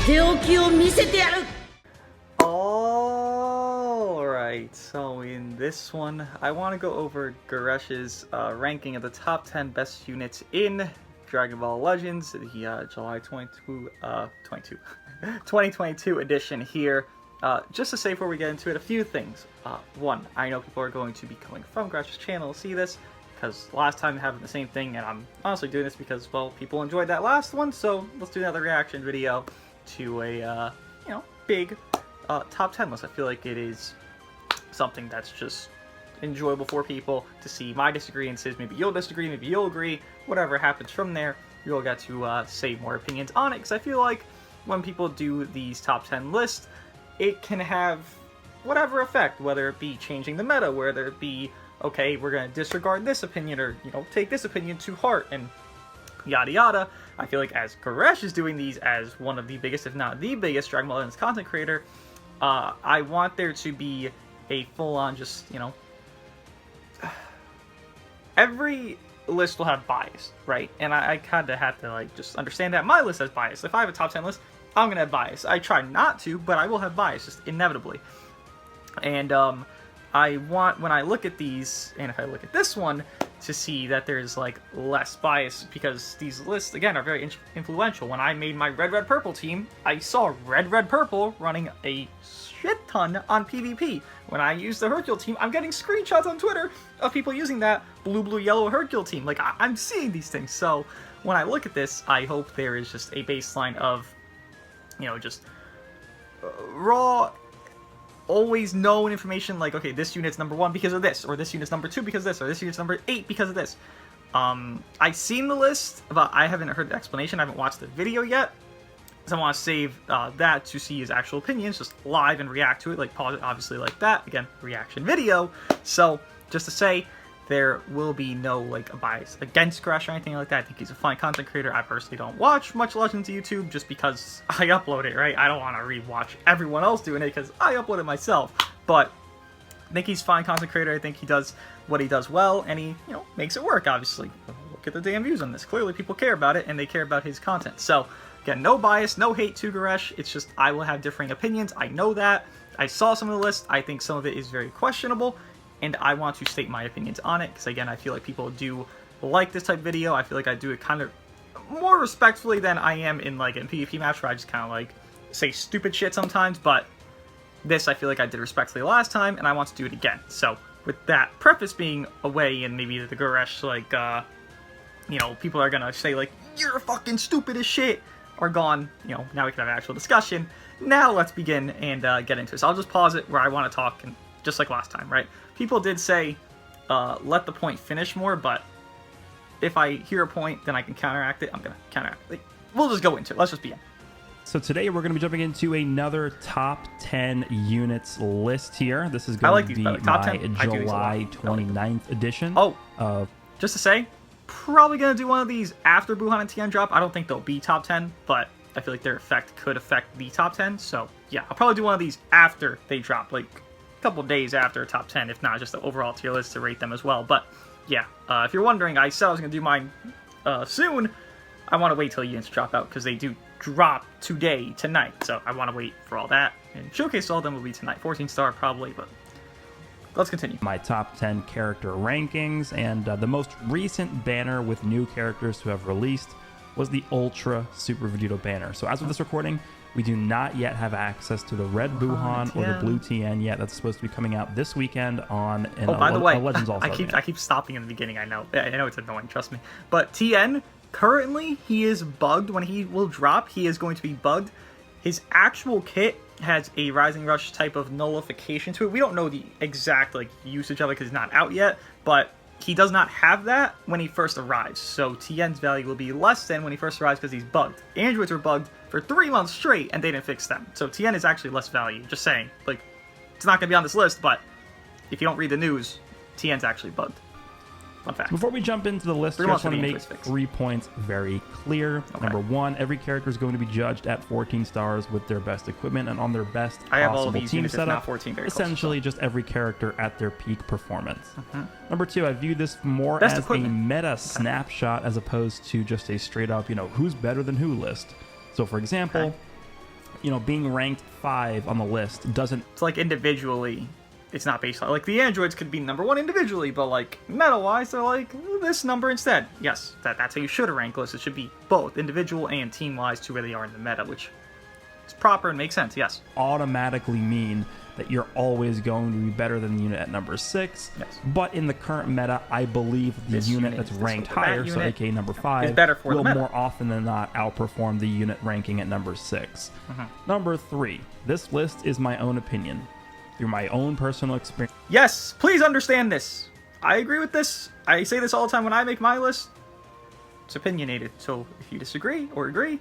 手置きを見せてやる。 Alright, so in this one, I want to go over Goresh's ranking of the top 10 best units in Dragon Ball Legends, the July 2022 edition here. Just to say before we get into it, a few things. One, I know people are going to be coming from Goresh's channel to see this, because last time having the same thing, and I'm honestly doing this because, well, people enjoyed that last one, so let's do another reaction video to a, big top 10 list. I feel like it is something that's just enjoyable for people to see my disagreements. Maybe you'll disagree, maybe you'll agree. Whatever happens from there, you'll get to say more opinions on it, because I feel like when people do these top 10 lists, it can have whatever effect, whether it be changing the meta, whether it be, okay, we're going to disregard this opinion, or, take this opinion to heart, and yada yada. I feel like as Goreshs is doing these as one of the biggest, if not the biggest, Dragon Ball Legends content creator, I want there to be a full-on just, every list will have bias, right? And I kind of have to, just understand that my list has bias. If I have a top 10 list, I'm going to have bias. I try not to, but I will have bias, just inevitably. And, I want, when I look at these, and if I look at this one, to see that there's, less bias, because these lists, again, are very influential. When I made my Red, Red, Purple team, I saw Red, Red, Purple running a shit ton on PvP. When I used the Hercule team, I'm getting screenshots on Twitter of people using that Blue, Blue, Yellow Hercule team. I'm seeing these things. So, when I look at this, I hope there is just a baseline of, just raw, always known information, okay, this unit's number 1 because of this, or this unit's number 2 because of this, or this unit's number 8 because of this. I've seen the list, but I haven't heard the explanation. I haven't watched the video yet, so I want to save that to see his actual opinions, just live and react to it, pause it, obviously, like that. Again, reaction video. So, just to say, there will be no, a bias against Goresh or anything like that. I think he's a fine content creator. I personally don't watch much Legends YouTube just because I upload it, right? I don't want to re-watch everyone else doing it because I upload it myself. But I think he's a fine content creator. I think he does what he does well, and he, makes it work, obviously. Look at the damn views on this. Clearly people care about it, and they care about his content. So, again, no bias, no hate to Goresh. It's just I will have differing opinions. I know that. I saw some of the list. I think some of it is very questionable, and I want to state my opinions on it, because again, I feel like people do like this type of video. I feel like I do it kind of more respectfully than I am in, a PvP match, where I just kind of, say stupid shit sometimes, but this I feel like I did respectfully last time, and I want to do it again. So, with that preface being away, and maybe the Goresh, people are gonna say, you're fucking stupid as shit, are gone, now we can have an actual discussion. Now let's begin and get into it. So I'll just pause it where I want to talk, and just like last time, right? People did say, let the point finish more, but if I hear a point, then I can counteract it. I'm going to counteract it. We'll just go into it. Let's just begin. So today we're going to be jumping into another top 10 units list here. This is going to be my July 29th edition. Oh, just to say, probably going to do one of these after Buhan and Tien drop. I don't think they'll be top 10, but I feel like their effect could affect the top 10. So yeah, I'll probably do one of these after they drop, couple days after top 10, if not just the overall tier list to rate them as well. But yeah, if you're wondering, I said I was going to do mine soon. I want to wait till units drop out, because they do drop tonight, so I want to wait for all that, and showcase all of them will be tonight. 14 star probably, but let's continue. My top 10 character rankings, and the most recent banner with new characters to have released was the Ultra Super Vegito banner. So as of this recording, we do not yet have access to the red Buhan or the blue Tien yet. That's supposed to be coming out this weekend on by the way, Legends All-Star. I keep stopping in the beginning, I know it's annoying, trust me. But Tien, currently, he is bugged. When he will drop, he is going to be bugged. His actual kit has a Rising Rush type of nullification to it. We don't know the exact usage of it because it's not out yet, but he does not have that when he first arrives. So Tien's value will be less than when he first arrives because he's bugged. Androids were bugged for 3 months straight, and they didn't fix them. So Tien is actually less value. Just saying. It's not going to be on this list, but if you don't read the news, Tien's actually bugged. Fun fact. Before we jump into the list, I just want to make 3 points very clear. Okay. Number 1, every character is going to be judged at 14 stars with their best equipment and on their best possible team setup. Essentially, just every character at their peak performance. Number 2, I view this more as a meta snapshot as opposed to just a straight up, who's better than who list. So, for example, being ranked 5 on the list doesn't... It's like individually, it's not based on... Like, the androids could be #1 individually, but, like, meta-wise, they're like, this number instead. Yes, that's how you should rank lists. It should be both individual and team-wise to where they are in the meta, which is proper and makes sense, yes. Automatically mean that you're always going to be better than the unit at number 6. Yes. But in the current meta, I believe the unit that's ranked higher, so aka number 5, will more often than not outperform the unit ranking at number 6. Number 3. This list is my own opinion. Through my own personal experience. Yes, please understand this. I agree with this. I say this all the time when I make my list. It's opinionated, so if you disagree or agree,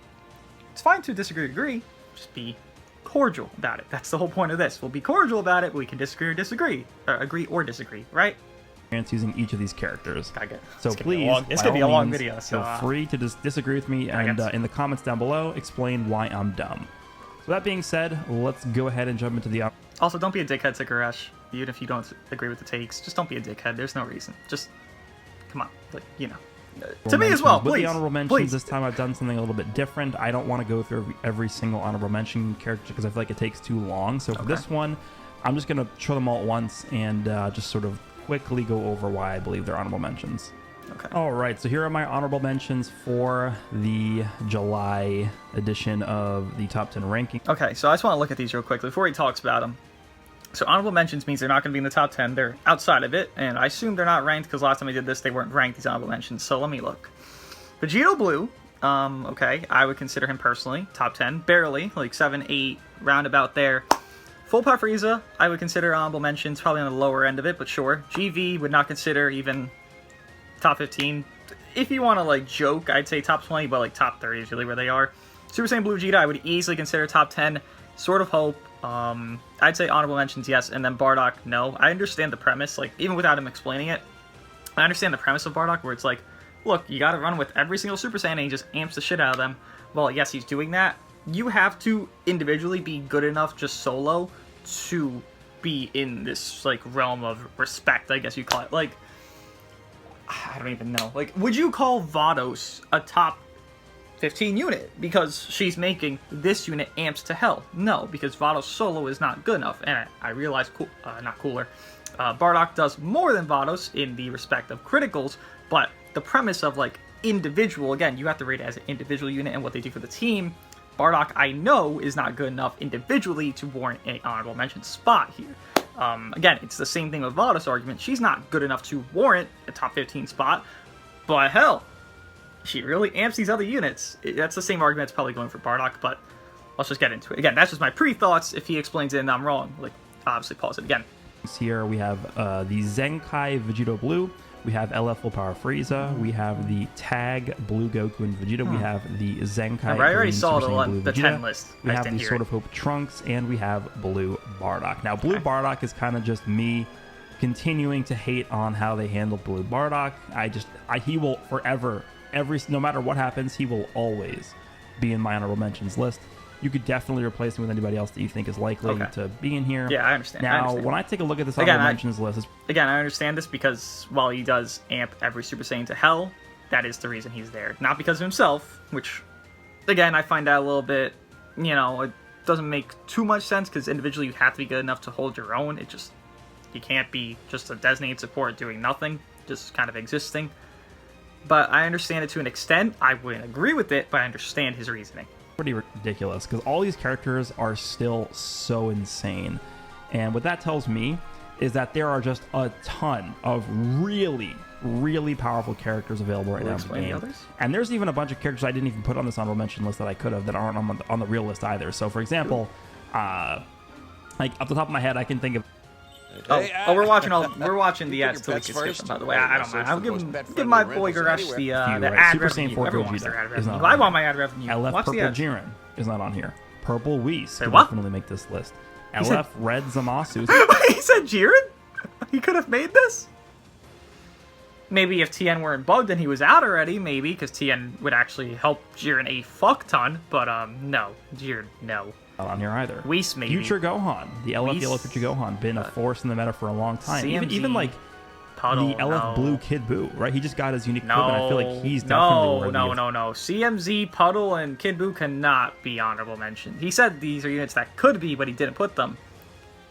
it's fine to disagree or agree. Just be cordial about it. That's the whole point of this. We'll be cordial about it. We can disagree or disagree, or agree or disagree, right? Using each of these characters. So please, it's gonna be a long video. So feel free to just disagree with me and in the comments down below, explain why I'm dumb. So that being said, let's go ahead and jump into the... Also, don't be a dickhead to Goreshs. Even if you don't agree with the takes, just don't be a dickhead. There's no reason. Just come on, like to me as well. With please, the honorable mentions, this time I've done something a little bit different. I don't want to go through every single honorable mention character because I feel like it takes too long. So for this one, I'm just going to show them all at once and just sort of quickly go over why I believe they're honorable mentions. Okay. All right, so here are my honorable mentions for the July edition of the top 10 ranking. Okay, so I just want to look at these real quickly before he talks about them. So honorable mentions means they're not going to be in the top 10. They're outside of it, and I assume they're not ranked because last time I did this, they weren't ranked, these honorable mentions. So let me look. Vegito Blue, okay, I would consider him personally top 10. Barely, like 7, 8, roundabout there. Full Power Frieza, I would consider honorable mentions, probably on the lower end of it, but sure. GV would not consider even top 15. If you want to, like, joke, I'd say top 20, but, like, top 30 is really where they are. Super Saiyan Blue Gogeta, I would easily consider top 10. Sword of Hope, I'd say honorable mentions, yes, and then Bardock, no. I understand the premise, like, even without him explaining it, I understand the premise of Bardock, where it's like, look, you gotta run with every single Super Saiyan, and he just amps the shit out of them. Well, yes, he's doing that. You have to individually be good enough just solo to be in this, like, realm of respect, I guess you call it. Like, I don't even know. Like, would you call Vados a top 15 unit because she's making this unit amps to hell? No, because Vados solo is not good enough. And I realize, not cooler, Bardock does more than Vados in the respect of criticals, but the premise of, like, individual, again, you have to rate it as an individual unit and what they do for the team. Bardock, I know, is not good enough individually to warrant an honorable mention spot here. Again, it's the same thing with Vados' argument. She's not good enough to warrant a top 15 spot, but hell, she really amps these other units. That's the same argument that's probably going for Bardock, but let's just get into it. Again, that's just my pre-thoughts. If he explains it and I'm wrong, like, obviously pause it again. Here we have the Zenkai Vegito Blue. We have LF Full Power Frieza. We have the Tag Blue Goku and Vegeta. We have the Zenkai. I already saw the 10 Vegeta. list. We have the Sword of Hope Trunks, and we have Blue Bardock. Now, Blue Bardock is kind of just me continuing to hate on how they handled Blue Bardock. He will forever, no matter what happens, he will always be in my honorable mentions list. You could definitely replace him with anybody else that you think is likely to be in here. Yeah, I understand. Now, when I take a look at this honorable mentions list... Again, I understand this because while he does amp every Super Saiyan to hell, that is the reason he's there. Not because of himself, which, again, I find that a little bit, it doesn't make too much sense because individually you have to be good enough to hold your own. You can't be just a designated support doing nothing, just kind of existing. But I understand it to an extent. I wouldn't agree with it, but I understand his reasoning. Pretty ridiculous because all these characters are still so insane, and what that tells me is that there are just a ton of really powerful characters available right now in the game. And there's even a bunch of characters I didn't even put on this honorable mention list that I could have that aren't on the real list either. So for example, like off the top of my head, I can think of we're watching the ads till we can skip them, by the way. I don't mind. I'll give my boy Goreshs the ad Super revenue. Everyone wants their ad revenue. I want my ad revenue. LF Watch Purple Jiren is not on here. Purple Whis could what? definitely make this list. LF Red Zamasu. He said Jiren? He could have made this? Maybe if Tien weren't bugged and he was out already, maybe, because Tien would actually help Jiren a fuck ton, but no. Jiren, no. Not on here either. Whis, maybe. Future Gohan. The LF Yellow Future Gohan. Been a force in the meta for a long time. CMZ, Even like Puddle. The LF Blue Kid Buu, right? He just got his unique equipment. I feel like he's definitely worthy. No. CMZ, Puddle, and Kid Buu cannot be honorable mentioned. He said these are units that could be, but he didn't put them.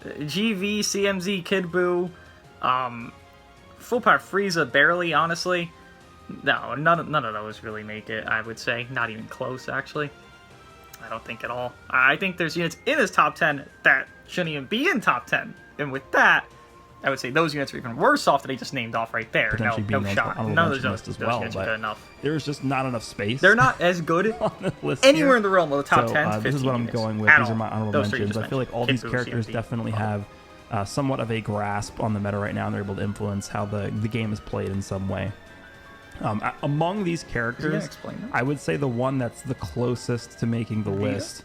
GV, CMZ, Kid Buu, Full Power Frieza, barely, honestly. No, none of those really make it, I would say. Not even close, actually. I don't think at all. I think there's units in his top 10 that shouldn't even be in top 10. And with that, I would say those units are even worse off that he just named off right there. Potentially no shot. None of those units are good enough. There's just not enough space. They're not as good anywhere in the realm of the top 10 to 15 This is what I'm going with. These are my honorable mentions. I feel like all these characters definitely have somewhat of a grasp on the meta right now, and they're able to influence how the game is played in some way. Among these characters, I would say the one that's the closest to making the list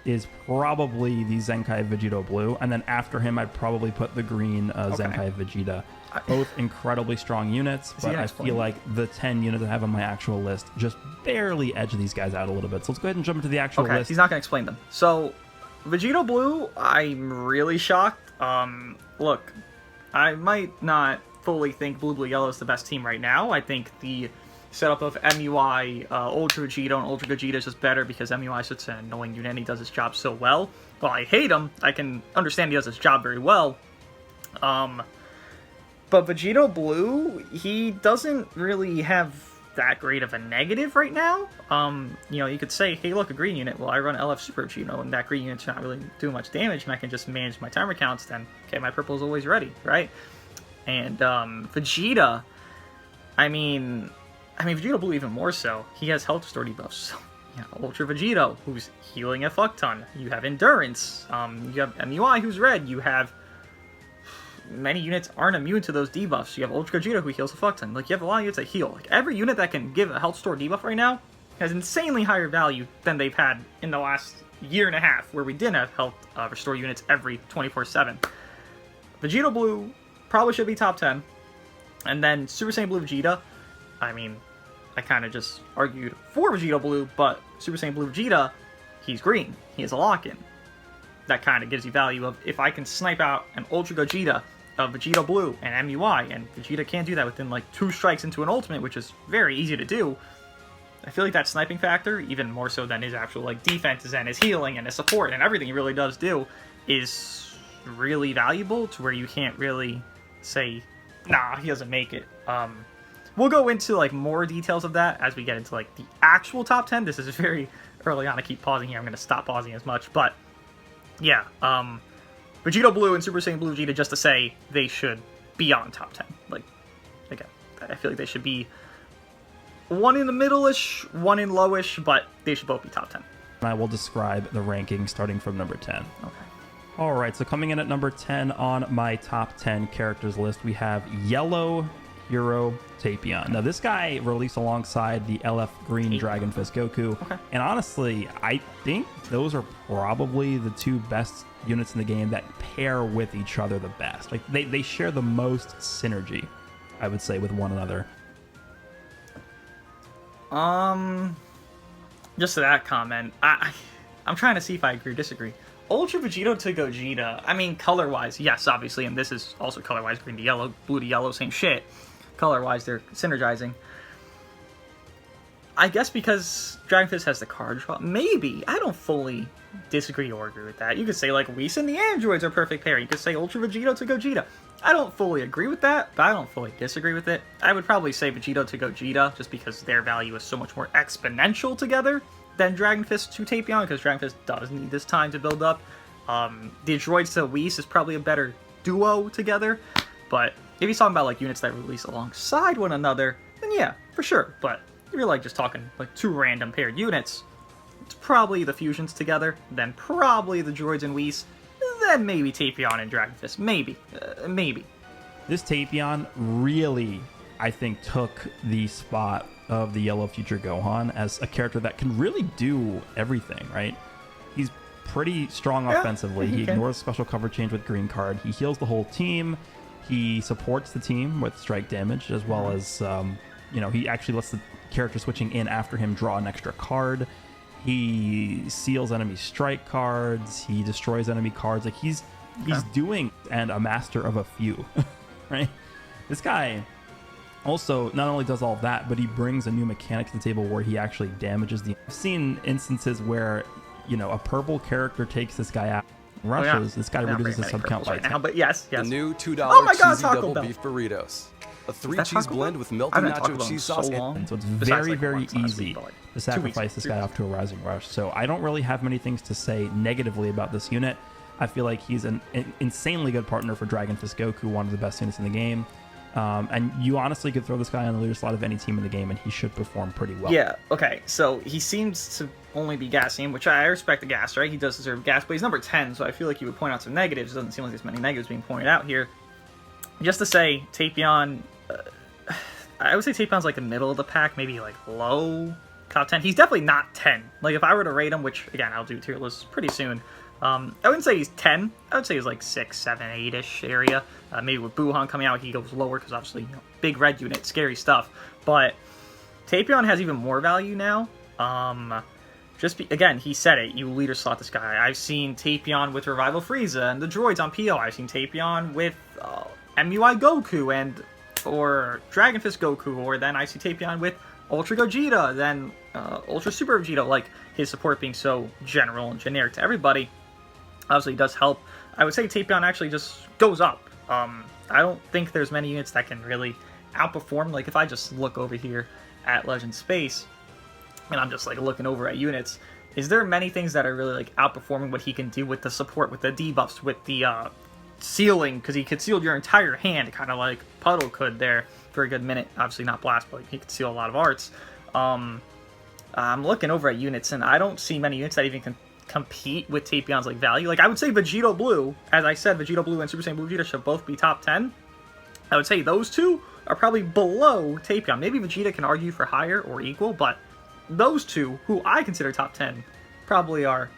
is probably the Zenkai Vegito Blue, and then after him I'd probably put the green Zenkai Vegeta. Both incredibly strong units, but I feel like the 10 units I have on my actual list just barely edge these guys out a little bit. So let's go ahead and jump into the actual list. He's not going to explain them. So, Vegito Blue, I'm really shocked. Look, I might not fully think Blue Yellow is the best team right now. I think the setup of MUI, Ultra Vegeta, and Ultra Gogeta is just better because MUI is such an annoying unit and he does his job so well. While I hate him, I can understand he does his job very well. But Vegito Blue, he doesn't really have that great of a negative right now. You know, you could say, hey, look, a green unit. Well, I run LF Super Vegito, and that green unit's not really doing much damage, and I can just manage my timer counts. Then, okay, my purple's always ready, right? And Vegeta, I mean, Vegito Blue even more so. He has health restore debuffs. So, you have Ultra Vegito, who's healing a fuck ton. You have Endurance. You have MUI, who's red. You have many units aren't immune to those debuffs. You have Ultra Gogeta, who heals a fuck ton. Like, you have a lot of units that heal. Like, every unit that can give a health store debuff right now has insanely higher value than they've had in the last year and a half, where we didn't have health restore units every 24/7. Vegito Blue probably should be top 10. And then Super Saiyan Blue Vegeta, I mean, I kind of just argued for Vegito Blue, but Super Saiyan Blue Vegeta, he's green. He has a lock-in. That kind of gives you value of, if I can snipe out an Ultra Gogeta of Vegito Blue and MUI, and Vegeta can't do that within like 2 strikes into an ultimate, which is very easy to do. I feel like that sniping factor, even more so than his actual like defenses and his healing and his support and everything he really does do, is really valuable to where you can't really say, nah, he doesn't make it. We'll go into like more details of that as we get into like the actual top 10. This is very early on. I keep pausing here. I'm going to stop pausing as much, but yeah, Vegito Blue and Super Saiyan Blue Vegeta, just to say they should be on top 10. Like, again, I feel like they should be one in the middle-ish, one in lowish, but they should both be top 10. I will describe the ranking starting from number 10. Okay. All right, so coming in at number 10 on my top 10 characters list, we have Yellow Hero Tapion. Now, this guy released alongside the LF Green Dragon Fist Goku. Okay. And honestly, I think those are probably the 2 best units in the game that pair with each other the best. Like, they share the most synergy, I would say, with one another. Just to that comment, I'm trying to see if I agree or disagree. Ultra Vegito to Gogeta, I mean, color-wise, yes, obviously, and this is also color-wise, green to yellow, blue to yellow, same shit. Color-wise, they're synergizing. I guess because Dragon Fist has the card draw. Maybe. I don't fully disagree or agree with that. You could say, like, Whis and the androids are perfect pair. You could say Ultra Vegito to Gogeta. I don't fully agree with that, but I don't fully disagree with it. I would probably say Vegito to Gogeta, just because their value is so much more exponential together than Dragon Fist to Tapion, because Dragon Fist does need this time to build up. The droids to Whis is probably a better duo together, but if you're talking about like units that release alongside one another, then yeah, for sure. But if you're like just talking like 2 random paired units, it's probably the fusions together, then probably the droids and Whis, then maybe Tapion and Dragon Fist. Maybe. Maybe. This Tapion really, I think, took the spot of the Yellow Future Gohan as a character that can really do everything, right? He's pretty strong offensively. He ignores special cover change with green card. He heals the whole team. He supports the team with strike damage, as well as, you know, he actually lets the character switching in after him draw an extra card. He seals enemy strike cards. He destroys enemy cards. Like, he's doing, and a master of a few, right? This guy also not only does all of that, but he brings a new mechanic to the table where he actually damages the... I've seen instances where, you know, a purple character takes this guy out, rushes, this guy reduces his sub count by 10. Now, but yes. The new $2 cheesy double beef burritos. A 3-cheese blend with melted nacho cheese sauce. And so it's very, very easy to sacrifice this guy off to a Rising Rush. So I don't really have many things to say negatively about this unit. I feel like he's an insanely good partner for Dragon Fist Goku, one of the best units in the game. And you honestly could throw this guy on the leader slot of any team in the game, and he should perform pretty well. Yeah, okay, so he seems to only be gassing, which I respect the gas, right? He does deserve gas, but he's number 10, so I feel like you would point out some negatives. It doesn't seem like there's many negatives being pointed out here. Just to say, Tapion, I would say Tapion's like the middle of the pack, maybe like low top 10. He's definitely not 10. Like, if I were to rate him, which, again, I'll do tier lists pretty soon, I wouldn't say he's 10. I would say he's like 6, 7, 8-ish area. Maybe with Buhan coming out, he goes lower because obviously, you know, big red unit, scary stuff. But Tapion has even more value now. Again, he said it. You leader slot this guy. I've seen Tapion with Revival Frieza and the droids on PO. I've seen Tapion with MUI Goku or Dragon Fist Goku. Or then I see Tapion with Ultra Gogeta, then Ultra Super Vegeta. Like, his support being so general and generic to everybody obviously does help. I would say Tapion actually just goes up. I don't think there's many units that can really outperform. Like, if I just look over here at Legend Space, and I'm just, like, looking over at units, is there many things that are really, like, outperforming what he can do with the support, with the debuffs, with the sealing, because he could seal your entire hand, kind of like Puddle could there for a good minute. Obviously not Blast, but he could seal a lot of arts. I'm looking over at units, and I don't see many units that even can compete with Tapion's like value. Like, I would say Vegito Blue, as I said, Vegito Blue and Super Saiyan Blue Vegeta should both be top 10. I would say those two are probably below Tapion. Maybe Vegeta can argue for higher or equal, but those two, who I consider top 10, probably are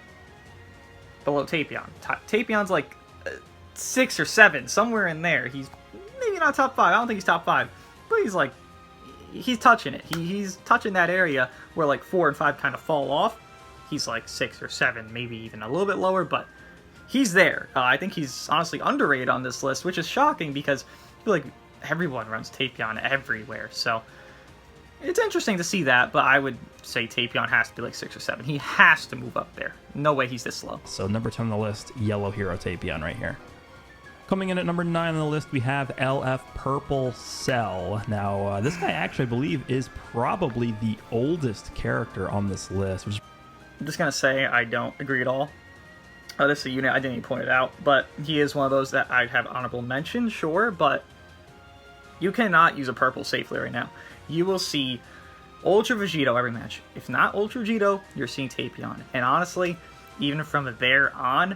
below Tapion. Tapion's like 6 or 7, somewhere in there. He's maybe not top 5. I don't think he's top 5, but he's like, he's touching it. He's touching that area where like 4 and 5 kind of fall off. He's like 6 or 7, maybe even a little bit lower, but he's there. I think he's honestly underrated on this list, which is shocking because I feel like everyone runs Tapion everywhere. So it's interesting to see that, but I would say Tapion has to be like 6 or 7. He has to move up there. No way he's this low. So number 10 on the list, Yellow Hero Tapion right here. Coming in at number 9 on the list, we have LF Purple Cell. Now, this guy actually, I believe, is probably the oldest character on this list, which... I'm just going to say I don't agree at all. This is a unit I didn't even point it out, but he is one of those that I'd have honorable mention, sure, but you cannot use a purple safely right now. You will see Ultra Vegito every match. If not Ultra Vegito, you're seeing Tapion. And honestly, even from there on,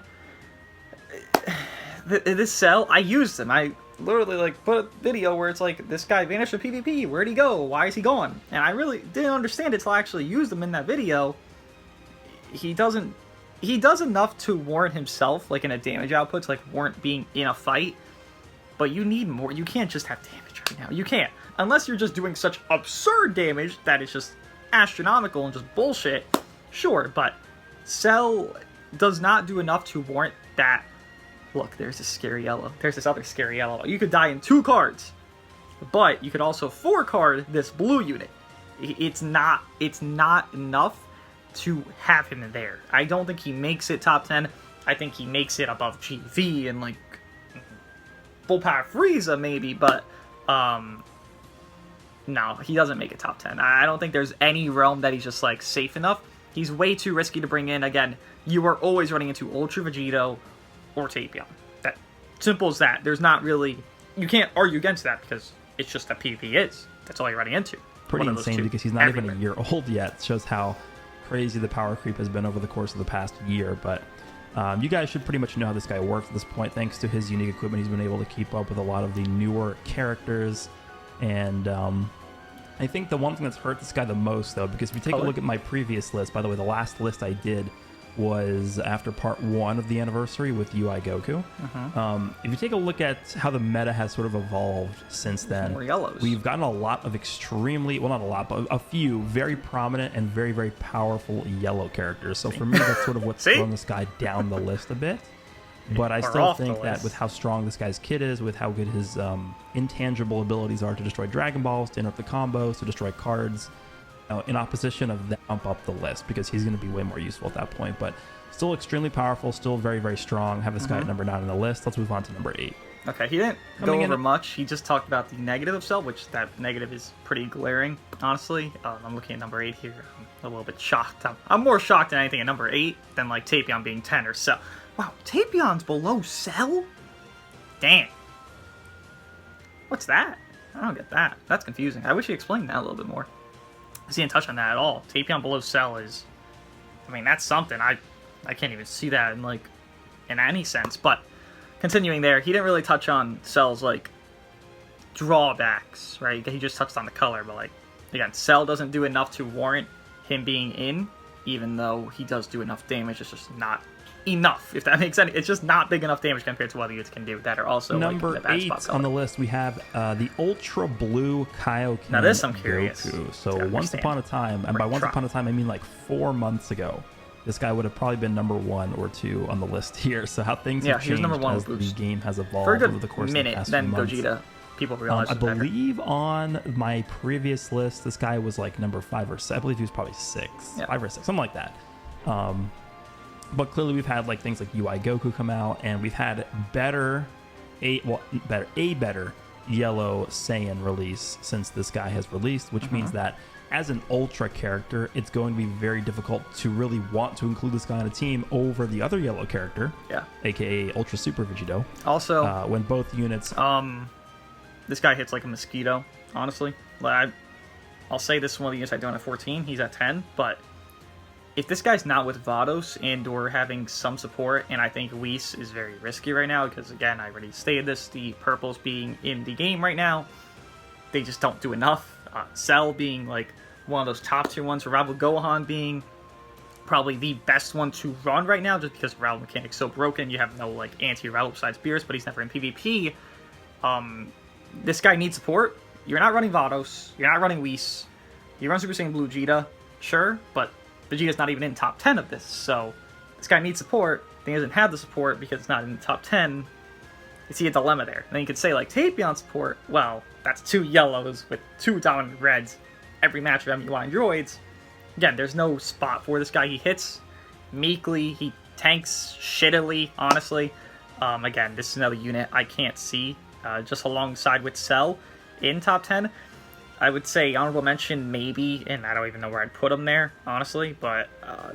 this cell, I used him. I literally like put a video where it's like, this guy vanished from PvP. Where'd he go? Why is he gone? And I really didn't understand it until I actually used him in that video. He does enough to warrant himself, like in a damage output, to like warrant being in a fight. But you need more. You can't just have damage right now. You can't. Unless you're just doing such absurd damage that it's just astronomical and just bullshit. Sure, but Cell does not do enough to warrant that. Look, there's this scary yellow. There's this other scary yellow. You could die in 2 cards. But you could also 4-card this blue unit. It's not enough to have him there. I don't think he makes it top 10. I think he makes it above GV and like full power Frieza maybe, but no, he doesn't make it top 10. I don't think there's any realm that he's just like safe enough. He's way too risky to bring in. Again, you are always running into Ultra Vegito or Tapion. That simple as that. There's not really, you can't argue against that because it's just that PvP is. That's all you're running into. Pretty insane because he's not even a year old yet. It shows how crazy the power creep has been over the course of the past year, but you guys should pretty much know how this guy works at this point. Thanks to his unique equipment, he's been able to keep up with a lot of the newer characters, and I think the one thing that's hurt this guy the most, though, because if you take a look at my previous list, by the way, the last list I did was after part 1 of the anniversary with UI Goku. If you take a look at how the meta has sort of evolved since then, we've gotten a lot of extremely, well, not a lot, but a few very prominent and very, very powerful yellow characters. So for me, that's sort of what's thrown this guy down the list a bit. But I still think that with how strong this guy's kit is, with how good his intangible abilities are to destroy Dragon Balls, to interrupt the combos, to destroy cards, in opposition of that, bump up the list, because he's going to be way more useful at that point. But still extremely powerful, still very, very strong. Have this guy at number 9 on the list. Let's move on to number 8. Okay, he didn't go over much. He just talked about the negative of Cell, which that negative is pretty glaring, honestly. I'm looking at number 8 here. I'm a little bit shocked. I'm more shocked than anything at number 8 than like Tapion being 10 or Cell. Wow, Tapion's below Cell? Damn. What's that? I don't get that. That's confusing. I wish he explained that a little bit more. He didn't touch on that at all. Tapion below Cell is... I mean, that's something. I can't even see that in, like, in any sense. But continuing there, he didn't really touch on Cell's, like, drawbacks, right? He just touched on the color. But, like, again, Cell doesn't do enough to warrant him being in, even though he does do enough damage. It's just not enough, if that makes sense. It's just not big enough damage compared to what other units can do that are also number like, 8 on the list. We have the Ultra Blue Kaioken. Now this I'm curious. Goku. So once upon a time, and by once upon a time I mean like 4 months ago, this guy would have probably been number 1 or 2 on the list here. So how things have changed number 1 as the game has evolved for a good over the course minute, of the past then few months. Gogeta, people realize I believe on my previous list, this guy was like number 5 or 6. I believe he was probably 6, 5 or 6, something like that. But clearly we've had like things like UI Goku come out, and we've had a better yellow Saiyan release since this guy has released, which means that as an Ultra character, it's going to be very difficult to really want to include this guy on a team over the other yellow character, aka Ultra Super Vegito. Also, when both units, this guy hits like a mosquito. Honestly, like, I'll say this is one of the units I don't have 14. He's at 10, but if this guy's not with Vados and or having some support, and I think Whis is very risky right now, because again, I already stated this, the purples being in the game right now, they just don't do enough. Cell being like one of those top tier ones, Rival Gohan being probably the best one to run right now, just because Rival mechanic's so broken. You have no like anti-Rival besides Beerus, but he's never in PvP. This guy needs support. You're not running Vados, you're not running Whis, you run Super Saiyan Blue Vegeta, sure, but Vegeta's not even in top 10 of this, so this guy needs support. He doesn't have the support because it's not in the top 10. You see a dilemma there. And then you could say, like, Tapion support, well, that's 2 yellows with 2 dominant reds every match of MUI and droids. Again, there's no spot for this guy. He hits meekly, he tanks shittily, honestly. Again, this is another unit I can't see just alongside with Cell in top 10. I would say honorable mention maybe, and I don't even know where I'd put him there, honestly, but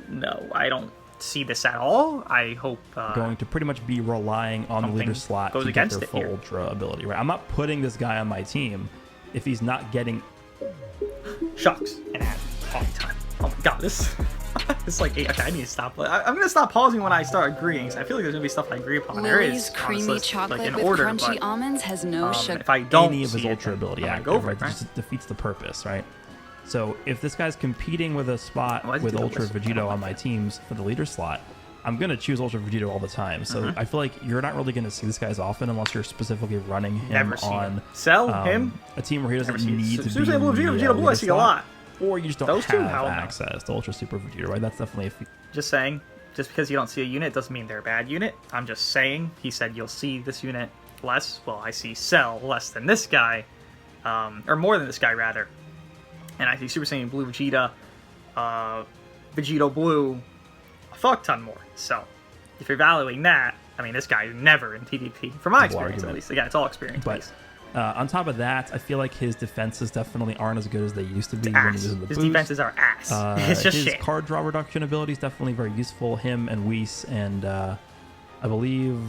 no, I don't see this at all. I hope... going to pretty much be relying on the leader slot to get their full Ultra ability, right? I'm not putting this guy on my team if he's not getting... Shucks and add all the time. Oh my god, this... It's like 8. Okay, I need to stop. I'm going to stop pausing when I start agreeing. So I feel like there's going to be stuff I agree upon. There is creamy chocolate like in with order, crunchy but, almonds has no sugar. If I don't any of his Ultra ability active, right? It just defeats the purpose, right? So if this guy's competing with a spot with Ultra Vegito on my teams for the leader slot, I'm going to choose Ultra Vegito all the time. So I feel like you're not really going to see this guy as often unless you're specifically running him on a team where he doesn't need to be in Vegito Blue, I see a lot. Or you just don't have access to Ultra Super Vegeta, right? That's definitely just saying, just because you don't see a unit doesn't mean they're a bad unit. I'm just saying, he said you'll see this unit less. Well, I see Cell less than this guy, or more than this guy, rather. And I see Super Saiyan Blue Vegeta, Vegito Blue, a fuck ton more. So, if you're evaluating that, I mean, this guy is never in PvP, from my experience at least. Again, it's all experience based. On top of that, I feel like his defenses definitely aren't as good as they used to be when he was in the boost. His defenses are ass. It's just his card draw reduction ability is definitely very useful. Him and Whis and I believe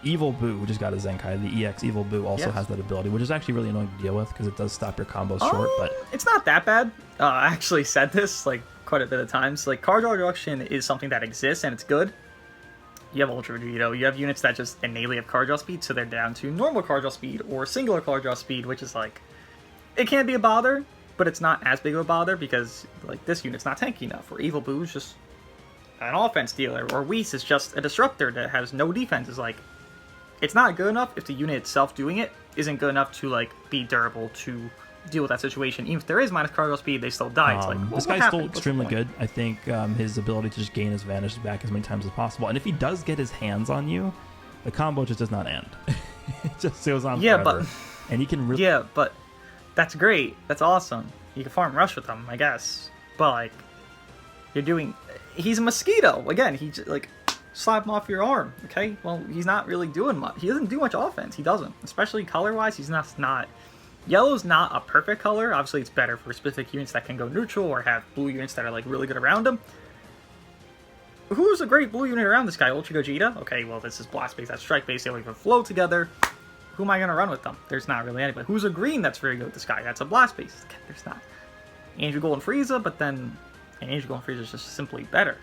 Evil Boo, who just got a Zenkai, the EX Evil Boo also has that ability, which is actually really annoying to deal with because it does stop your combos short. But it's not that bad. I actually said this like quite a bit of times. Like, card draw reduction is something that exists and it's good. You have Ultra Vegito, you have units that just innately have card draw speed, so they're down to normal card draw speed or singular card draw speed, which is like, it can be a bother, but it's not as big of a bother because like this unit's not tanky enough, or Evil Boo's just an offense dealer, or Whis is just a disruptor that has no defense. Is like, it's not good enough if the unit itself doing it isn't good enough to like be durable to deal with that situation. Even if there is minus cargo speed, they still die. It's like, well, this guy's still extremely good. I think his ability to just gain his vanish back as many times as possible. And if he does get his hands on you, the combo just does not end. It just goes on forever. And he can really... Yeah, but that's great. That's awesome. You can farm rush with him, I guess. But, like, you're doing... He's a mosquito. Again, he just, like, slap him off your arm, okay? Well, he's not really doing much. He doesn't do much offense. He doesn't. Especially color-wise, he's not... Yellow's not a perfect color. Obviously, it's better for specific units that can go neutral or have blue units that are, like, really good around him. Who's a great blue unit around this guy? Ultra Gogeta? Okay, well, this is blast-based. That's strike-based. They don't even flow together. Who am I going to run with them? There's not really anybody. Who's a green that's very good with this guy? That's a blast-based. There's not. Angel Golden Frieza, but then Angel Golden Frieza is just simply better.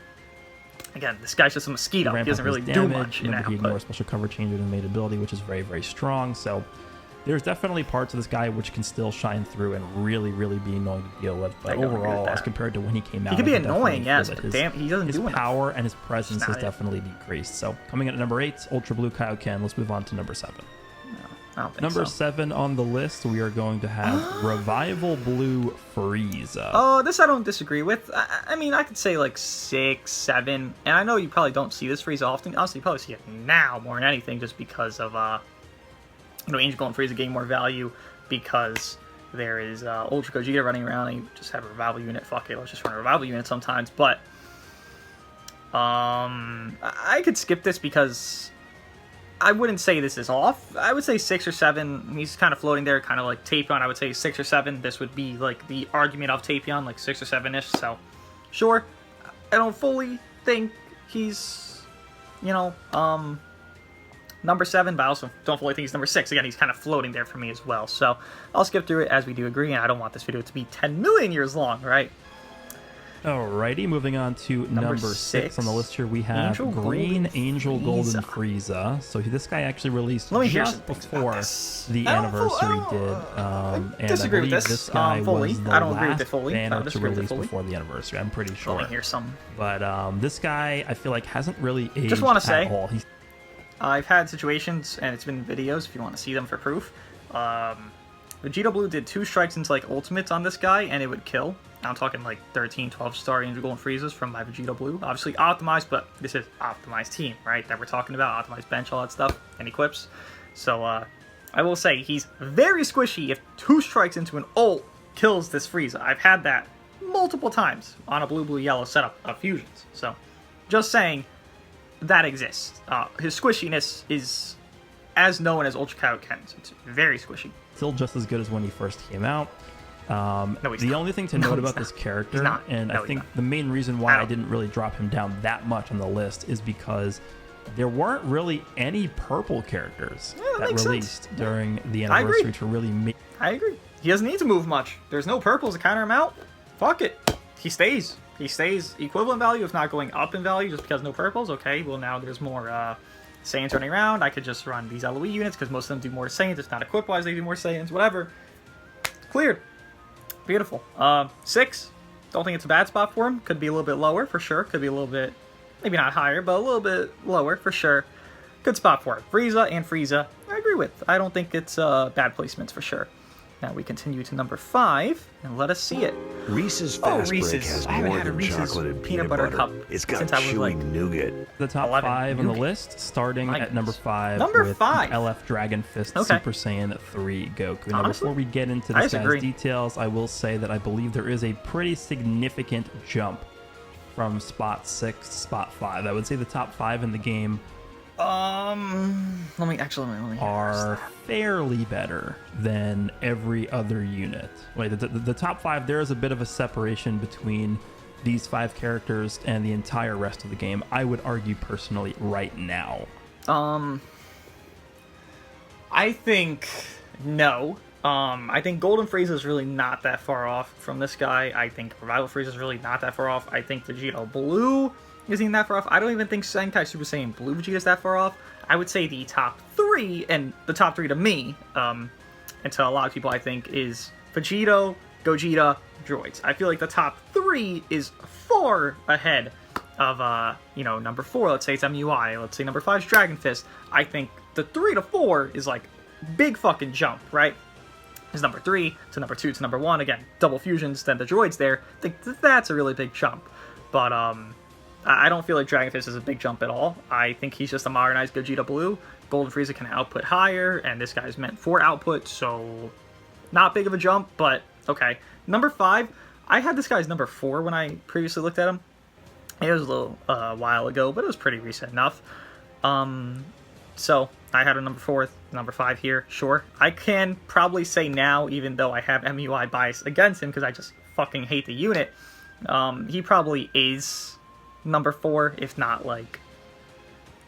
Again, this guy's just a mosquito. He doesn't really do much in that. He ignores special cover changes and made ability, which is very, very strong. So there's definitely parts of this guy which can still shine through and really, really be annoying to deal with. But overall, as compared to when he came out, he can be annoying, yes, but damn, he doesn't do enough. His power and his presence has definitely decreased. So coming in at number 8, Ultra Blue Kaioken. Let's move on to number 7. Number 7 on the list, we are going to have Revival Blue Frieza. Oh, this I don't disagree with. I mean, I could say like 6, 7, and I know you probably don't see this Frieza often. Honestly, you probably see it now more than anything, just because of Angel Golden Frieza getting more value because there is Ultra Gogeta running around and you just have a Revival unit. Fuck it, let's just run a Revival unit sometimes. But I could skip this because I wouldn't say this is off. I would say 6 or 7. He's kind of floating there, kind of like Tapion. I would say 6 or 7. This would be like the argument of Tapion, like 6 or 7-ish. So, sure. I don't fully think he's, number 7, but I also don't fully think he's number 6. Again, he's kind of floating there for me as well. So, I'll skip through it as we do agree, and I don't want this video to be 10 million years long, right? Alrighty, moving on to number 6 on the list here, we have Green Angel Golden Frieza. So this guy actually released just before the anniversary did. And disagree with this. This guy fully. was the I don't agree with last it fully. banner to release before the anniversary. I'm pretty sure. Let me hear some. But this guy, I feel like, hasn't really aged just want to say, at all. I've had situations, and it's been videos if you want to see them for proof. Vegeta Blue did 2 strikes into like ultimates on this guy, and it would kill. I'm talking like 13, 12-star Angel Golden Friezas from my Vegeta Blue. Obviously optimized, but this is optimized team, right? That we're talking about, optimized bench, all that stuff, and equips. So I will say he's very squishy if 2 strikes into an ult kills this Frieza. I've had that multiple times on a blue-blue-yellow setup of fusions. So just saying that exists. His squishiness is as known as Ultra Kaioken. So it's very squishy. Still just as good as when he first came out. The only thing to note about this character, and I think the main reason why I didn't really drop him down that much on the list is because there weren't really any purple characters that released during the anniversary to really make... I agree. He doesn't need to move much. There's no purples to counter him out. Fuck it. He stays. He stays equivalent value, if not going up in value, just because no purples. Okay, well now there's more Saiyans running around. I could just run these LOE units because most of them do more Saiyans. It's not equip-wise, they do more Saiyans, whatever. Cleared. Beautiful. 6. Don't think it's a bad spot for him. Could be a little bit lower, for sure. Could be a little bit, maybe not higher, but a little bit lower, for sure. Good spot for it. Frieza, I agree with. I don't think it's bad placements, for sure. Now we continue to number 5, and let us see it. Reese's Fast Break has more than chocolate and peanut butter cup. It's got chewy nougat. The top 5 on the list, starting at number 5 with LF Dragon Fist Super Saiyan 3 Goku. Now, before we get into this guy's details, I will say that I believe there is a pretty significant jump from spot 6 to spot 5. I would say the top 5 in the game let me are fairly better than every other unit. Wait, the top 5, there is a bit of a separation between these 5 characters and the entire rest of the game, I would argue personally right now. I think no. I think Golden Frieza is really not that far off from this guy. I think Revival Frieza is really not that far off. I think Vegeta Blue isn't that far off. I don't even think Sentai Super Saiyan Blue Vegeta is that far off. I would say the top 3, and the top 3 to me, and to a lot of people I think, is Vegeta, Gogeta, Droids. I feel like the top 3 is far ahead of, number 4, let's say it's MUI, let's say number 5 is Dragon Fist. I think the 3 to 4 is like big fucking jump, right? is number 3 to number 2 to number 1. Again, double fusions, then the droids there. I think that's a really big jump. But I don't feel like Dragon Fist is a big jump at all. I think he's just a modernized Gogeta Blue. Golden Frieza can output higher, and this guy's meant for output, so not big of a jump, but okay. Number 5, I had this guy's number 4 when I previously looked at him. It was a little while ago, but it was pretty recent enough. So I had a number 4, number 5 here, sure. I can probably say now, even though I have MUI bias against him, because I just fucking hate the unit, he probably is number 4, if not like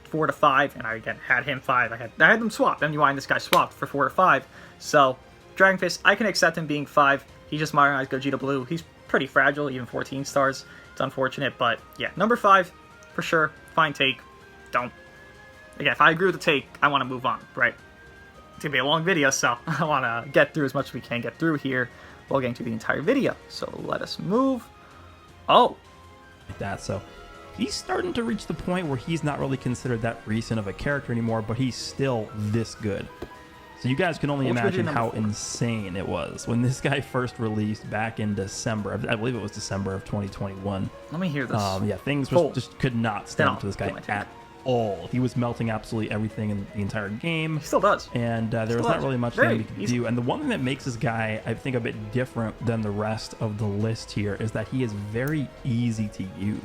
4 to 5, and I again had him 5. I had them swapped. MUI and this guy swapped for 4 or 5. So Dragon Fist, I can accept him being 5. He just modernized Gogeta Blue. He's pretty fragile, even 14 stars. It's unfortunate, but yeah, number 5 for sure. Fine take. Don't. Again, if I agree with the take, I want to move on, right? It's gonna be a long video, so I want to get through as much as we can get through here while getting through the entire video. So let us move. Oh, like that. So he's starting to reach the point where he's not really considered that recent of a character anymore, but he's still this good. So you guys can only imagine how insane it was when this guy first released back in December. I believe it was December of 2021. Let me hear this. Yeah, things just could not stand up to this guy at all. He was melting absolutely everything in the entire game. He still does. And there was not really much that he could do. And the one thing that makes this guy, I think, a bit different than the rest of the list here is that he is very easy to use.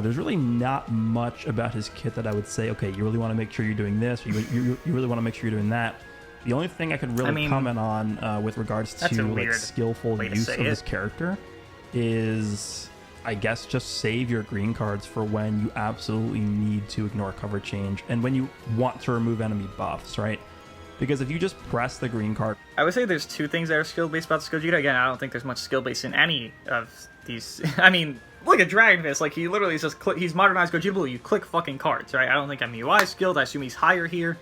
There's really not much about his kit that I would say, okay, you really want to make sure you're doing this, or you really want to make sure you're doing that. The only thing I could really comment on with regards to like skillful use of this character is, I guess, just save your green cards for when you absolutely need to ignore cover change and when you want to remove enemy buffs, right? Because if you just press the green card... I would say there's 2 things that are skill-based about this Gogeta. Again, I don't think there's much skill-based in any of these... I mean, look at Dragon Fist. Like, he literally just he's modernized Gogeta Blue. You click fucking cards, right? I don't think MUI is skilled. I assume he's higher here.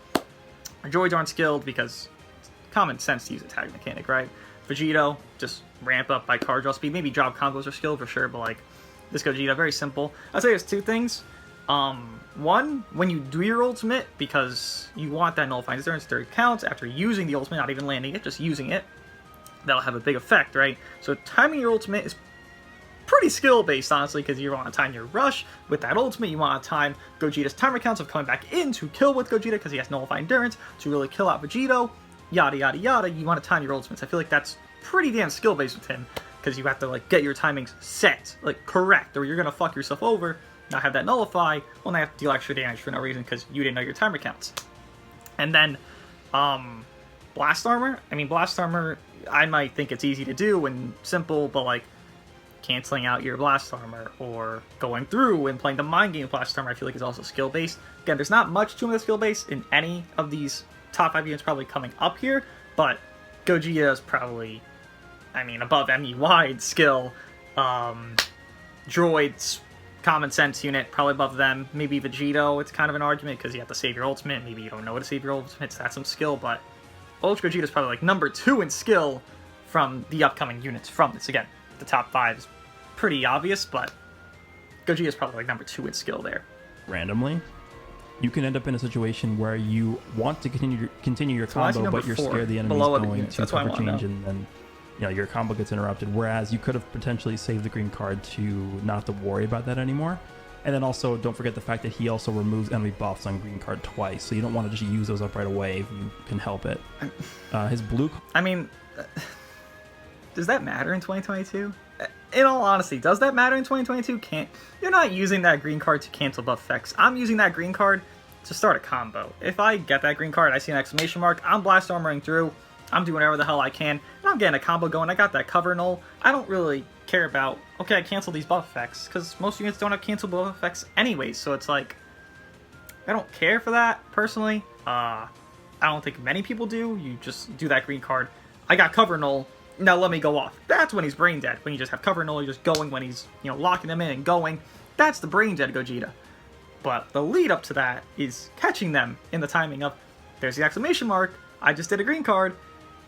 Droids aren't skilled because it's common sense to use a tag mechanic, right? Vegito, just ramp up by card draw speed. Maybe job combos are skilled for sure, but like this Gogeta, very simple. I'd say there's 2 things. One, when you do your ultimate, because you want that nullifying deterrence 30 counts after using the ultimate, not even landing it, just using it, that'll have a big effect, right? So timing your ultimate is pretty skill-based, honestly, because you want to time your rush with that ultimate. You want to time Gogeta's timer counts of coming back in to kill with Gogeta because he has nullifying endurance to really kill out Vegito, yada yada yada. You want to time your ultimates. I feel like that's pretty damn skill-based with him because you have to like get your timings set, like correct, or you're gonna fuck yourself over, not have that nullify, well, now you have to deal extra damage for no reason because you didn't know your timer counts. And then Blast Armor. I mean, Blast Armor, I might think it's easy to do and simple, but like canceling out your Blast Armor or going through and playing the Mind Game Blast Armor, I feel like is also skill-based. Again, there's not much to him that's skill-based in any of these top 5 units probably coming up here, but Gogeta is probably, I mean, above MU wide skill. Droids, common sense unit, probably above them. Maybe Vegito, it's kind of an argument because you have to save your ultimate. Maybe you don't know how to save your ultimate, so that's some skill, but Ultra Gogeta is probably like number 2 in skill from the upcoming units from this. Again, the top 5 is pretty obvious, but Gogeta is probably like number 2 in skill there. Randomly, you can end up in a situation where you want to continue your combo, but you're scared the enemy's going to cover change, and then your combo gets interrupted. Whereas you could have potentially saved the green card to not have to worry about that anymore. And then also, don't forget the fact that he also removes enemy buffs on green card twice, so you don't want to just use those up right away if you can help it. His blue... I mean, does that matter in 2022? In all honesty, does that matter in 2022? You're not using that green card to cancel buff effects. I'm using that green card to start a combo. If I get that green card, I see an exclamation mark, I'm blast armoring through, I'm doing whatever the hell I can, and I'm getting a combo going. I got that cover null. I don't really care about, okay, I cancel these buff effects, because most units don't have cancel buff effects anyways, so it's like, I don't care for that, personally. I don't think many people do. You just do that green card. I got cover null. Now let me go off. That's when he's brain dead. When you just have cover null, you're just going when he's, locking them in and going. That's the brain dead Gogeta. But the lead up to that is catching them in the timing of, there's the exclamation mark, I just did a green card,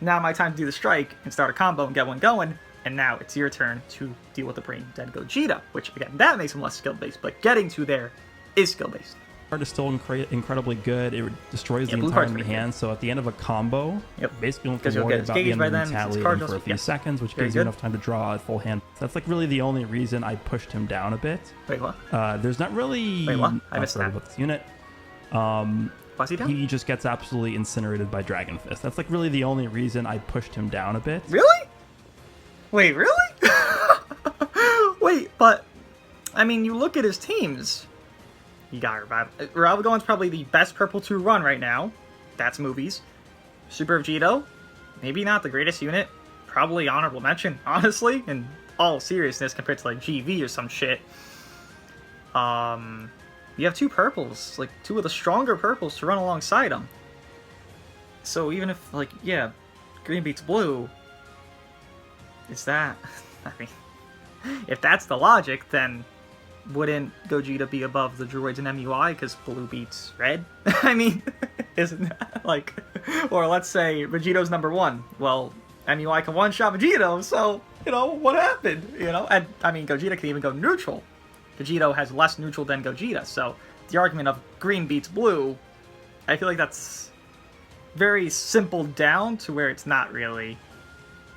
now my time to do the strike and start a combo and get one going, and now it's your turn to deal with the brain dead Gogeta, which again, that makes him less skill based, but getting to there is skill based. card is still incredibly good. It destroys the entire enemy hand, so at the end of a combo, basically you don't have to worry about the enemy retaliating for a few seconds, which gives you enough time to draw a full hand. So that's like really the only reason I pushed him down a bit. Wait, what? There's not really... Wait, what? I missed that. About this unit. Was he down? He just gets absolutely incinerated by Dragon Fist. That's like really the only reason I pushed him down a bit. Really? Wait, really? Wait, but... I mean, you look at his teams... You got Revival. Revival's probably the best purple 2 run right now. That's movies. Super Vegito, maybe not the greatest unit. Probably honorable mention, honestly, in all seriousness compared to like GV or some shit. You have 2 purples, like 2 of the stronger purples to run alongside him. So even if, like, yeah, green beats blue, is that... I mean, if that's the logic, then... wouldn't Gogeta be above the droids in MUI because blue beats red? I mean, isn't that like... Or let's say Vegito's number 1. Well, MUI can one-shot Vegito, so, you know, what happened? You know? And, I mean, Gogeta can even go neutral. Vegito has less neutral than Gogeta, so the argument of green beats blue, I feel like that's very simple down to where it's not really...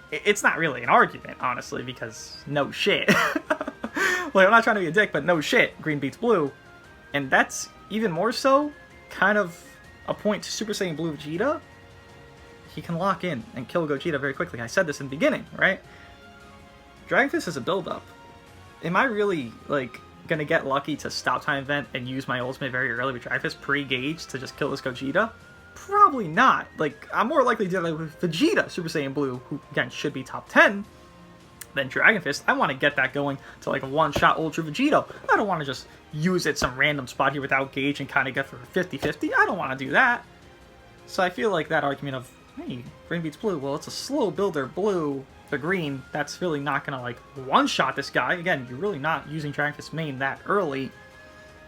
It's not really an argument, honestly, because no shit. Like, I'm not trying to be a dick, but no shit, green beats blue. And that's even more so kind of a point to Super Saiyan Blue Vegeta. He can lock in and kill Gogeta very quickly. I said this in the beginning, right? Dragon Fist is a build-up. Am I really, like, gonna get lucky to stop time event and use my ultimate very early with Dragon Fist pre-gauge to just kill this Gogeta? Probably not. Like, I'm more likely to do that with Vegeta, Super Saiyan Blue, who, again, should be top 10, than Dragon Fist. I want to get that going to, like, a one-shot Ultra Vegito. I don't want to just use it some random spot here without gauge and kind of get for 50-50. I don't want to do that. So I feel like that argument of, hey, green beats blue, well, it's a slow builder, blue, the green, that's really not going to, like, one-shot this guy. Again, you're really not using Dragon Fist main that early.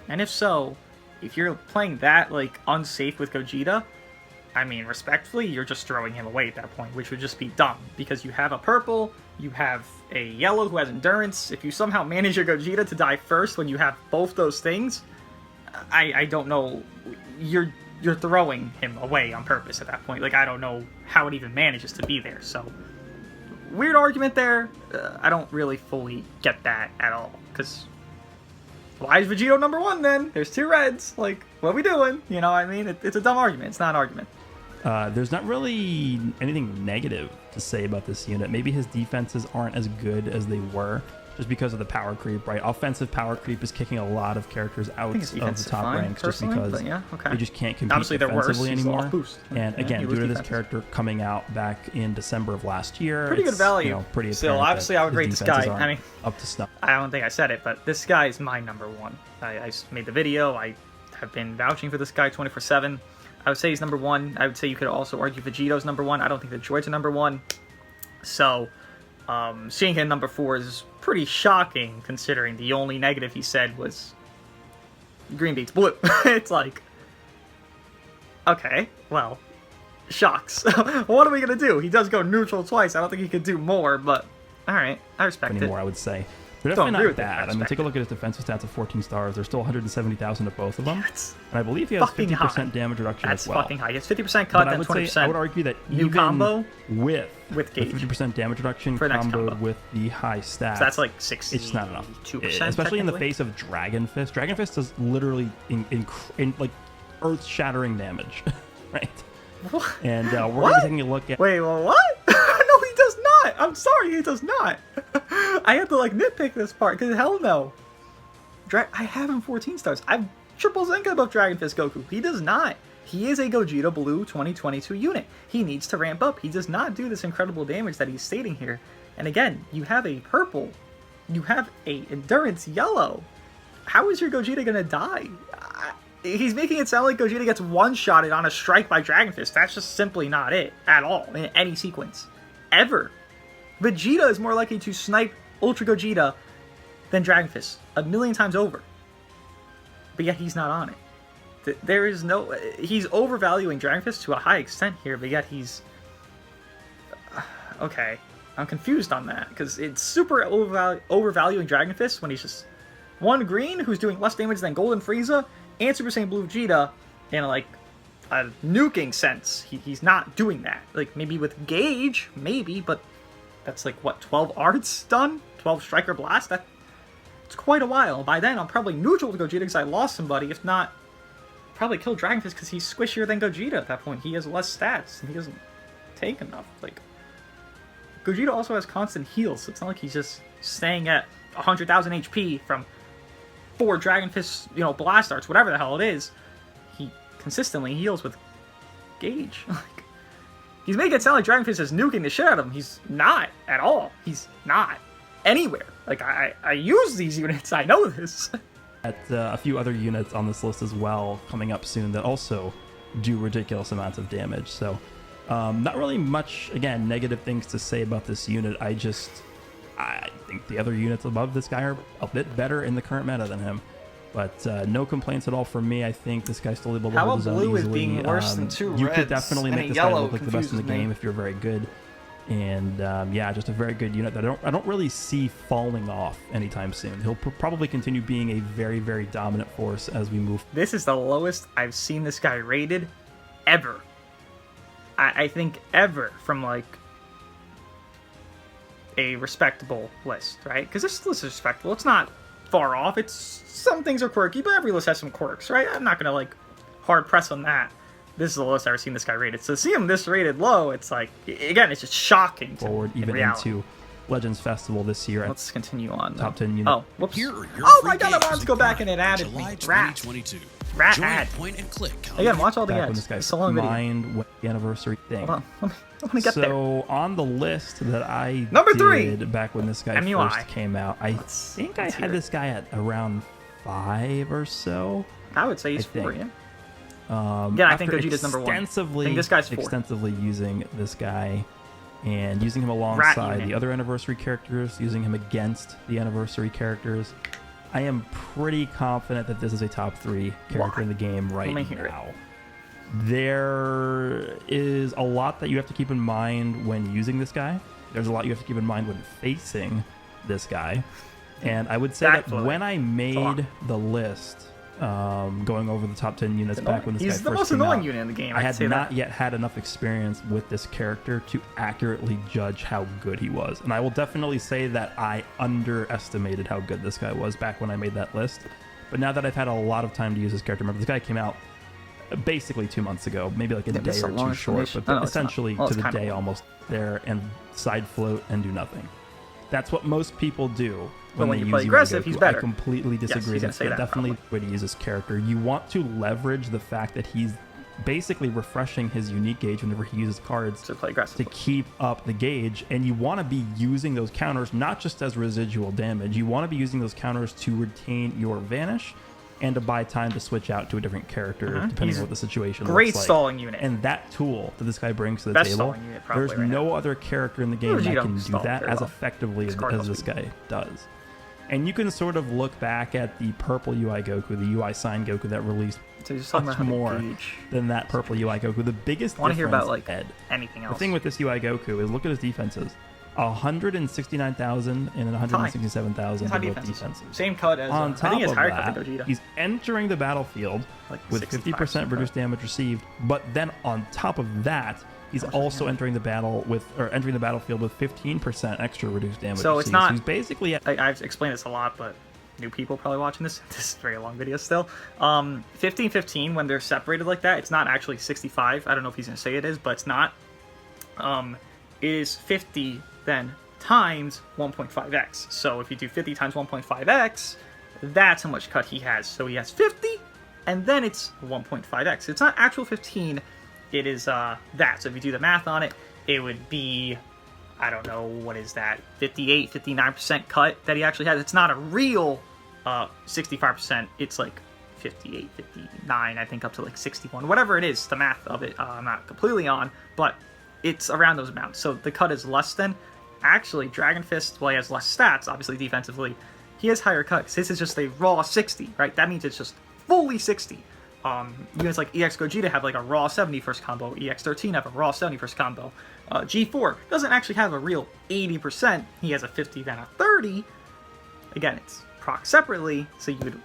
And if so, if you're playing that, like, unsafe with Gogeta, I mean, respectfully, you're just throwing him away at that point, which would just be dumb, because you have a purple, you have a yellow who has endurance. If you somehow manage your Gogeta to die first when you have both those things, I don't know, you're throwing him away on purpose at that point. Like, I don't know how it even manages to be there, so... Weird argument there. I don't really fully get that at all, because... Why is Vegito number 1 then? There's 2 reds. Like, what are we doing? You know what I mean? It's a dumb argument. It's not an argument. There's not really anything negative to say about this unit. Maybe his defenses aren't as good as they were, just because of the power creep, right? Offensive power creep is kicking a lot of characters out of the top ranks just because they just can't compete defensively anymore. And again, due to this character coming out back in December of last year, pretty good value. You know, pretty still, obviously, I would rate this guy. I mean, up to snuff. I don't think I said it, but this guy is my number 1. I made the video. I have been vouching for this guy 24/7. I would say he's number 1. I would say you could also argue Vegito's number 1. I don't think the droids are number 1. So, seeing him number 4 is pretty shocking, considering the only negative he said was green beats blue. It's like, okay, well, shocks. What are we gonna do? He does go neutral twice. I don't think he could do more, but all right, I respect it. I would say. They're definitely not bad. I mean, take a look at his defensive stats of 14 stars. There's still 170,000 to both of them. And I believe he has 50% damage reduction as well. That's fucking high. He has 50% cut, then 20%. I would argue that new even combo with gauge, 50% damage reduction comboed with the high stats, so that's like 60. It's not enough. Especially in the face of Dragon Fist. Dragon Fist does literally like earth-shattering damage, right? What? And we're going to be taking a look at... Wait, well, what? No, he does not. I'm sorry, he does not. I have to, like, nitpick this part, because hell no. I have him 14 stars. I've triple Zenka above Dragon Fist Goku. He does not. He is a Gogeta Blue 2022 unit. He needs to ramp up. He does not do this incredible damage that he's stating here. And again, you have a purple. You have a endurance yellow. How is your Gogeta going to die? He's making it sound like Gogeta gets one-shotted on a strike by Dragon Fist. That's just simply not it at all in any sequence. Ever. Vegeta is more likely to snipe Ultra Gogeta than Dragon Fist. 1,000,000 times over. But yet he's not on it. There is no... He's overvaluing Dragon Fist to a high extent here, but yet he's... Okay. I'm confused on that, because it's super overvaluing Dragon Fist when he's just... One green, who's doing less damage than Golden Frieza, and Super Saiyan Blue Vegeta in like a nuking sense. He's not doing that. Like maybe with Gauge, maybe, but that's like what, 12 arts done? 12 Striker Blast? It's quite a while. By then, I'm probably neutral to Gogeta because I lost somebody. If not, probably kill Dragon Fist because he's squishier than Gogeta at that point. He has less stats and he doesn't take enough. Like, Gogeta also has constant heals, so it's not like he's just staying at 100,000 HP from 4 Dragon Fist, you know, Blast Arts, whatever the hell it is. He consistently heals with Gauge. Like, he's making it sound like Dragon Fist is nuking the shit out of him. He's not at all. He's not anywhere. Like, I use these units, I know this. At a few other units on this list as well coming up soon that also do ridiculous amounts of damage. So not really much, again, negative things to say about this unit. I think the other units above this guy are a bit better in the current meta than him. But no complaints at all from me. I think this guy's still able to hold his own easily. How blue is being worse than 2 reds? You could definitely make this guy look like the best in the game if you're very good. And yeah, just a very good unit that I don't really see falling off anytime soon. He'll probably continue being a very, very dominant force as we move. This is the lowest I've seen this guy rated ever. I think ever from like a respectable list, right? Because this list is respectable. It's not far off. Some things are quirky, but every list has some quirks, right? I'm not gonna like hard press on that. This is the lowest I've ever seen this guy rated. So to see him this rated low, it's like, again, it's just shocking. Forward even into Legends Festival this year. Let's continue on. Top 10 unit. Oh, whoops. Oh my god, I wanted to go back and it added me. Rat ad. Again, watch all the ads. It's a long video. The anniversary thing. Hold on. I'm gonna get there. So on the list that I Number did 3 back when this guy first came out, I think I had this guy at around 5 or so. I would say he's 4, yeah. I think Gogeta's number 1. I think this guy's 4. Extensively using this guy and using him alongside the other anniversary characters, using him against the anniversary characters. I am pretty confident that this is a top 3 character in the game right now. There is a lot that you have to keep in mind when using this guy. There's a lot you have to keep in mind when facing this guy. And I would say that when I made the list, going over the top 10 units back when this guy first came out, he's the most annoying unit in the game. I had not yet had enough experience with this character to accurately judge how good he was. And I will definitely say that I underestimated how good this guy was back when I made that list. But now that I've had a lot of time to use this character, remember, this guy came out basically 2 months ago, maybe like a day or two short, but essentially to the day almost there, and side float and do nothing. That's what most people do when they use play aggressive. He's better. I completely disagree. That's definitely the way to use this character. You want to leverage the fact that he's basically refreshing his unique gauge whenever he uses cards to play aggressive, to keep up the gauge, and you want to be using those counters not just as residual damage. You want to be using those counters to retain your vanish and to buy time to switch out to a different character depending on what the situation looks like. Great stalling unit. And that tool that this guy brings to the table, there's no other character in the game that can do that as effectively as this guy does. And you can sort of look back at the purple UI Goku, the UI Sign Goku that released much more than that purple UI Goku. The biggest difference, hear about like anything else. The thing with this UI Goku is look at his defenses. 169,000 and 167,000 for both defenses. Same cut as on top of that, he's entering the battlefield with 50% reduced damage received, but then on top of that, he's also entering the battlefield with 15% extra reduced damage. So it's not. So he's basically. I've explained this a lot, but new people probably watching this. This is a very long video still. 15-15 when they're separated like that, it's not actually 65. I don't know if he's gonna say it is, but it's not. It is 50 then times 1.5x. So if you do 50 times 1.5x, that's how much cut he has. So he has 50, and then it's 1.5x. It's not actual 15. It is that. So if you do the math on it, it would be, I don't know, what is that, 58, 59% cut that he actually has. It's not a real 65%. It's like 58, 59, I think up to like 61. Whatever it is, the math of it, I'm not completely on, but it's around those amounts. So the cut is less than. Actually, Dragon Fist, well, he has less stats, obviously, defensively. He has higher cut, because this is just a raw 60, right? That means it's just fully 60. Units like EX Gogeta have like a raw 70 first combo. EX 13 have a raw 70 first combo. G4 doesn't actually have a real 80%. He has a 50, then a 30. Again, it's proc separately, so you would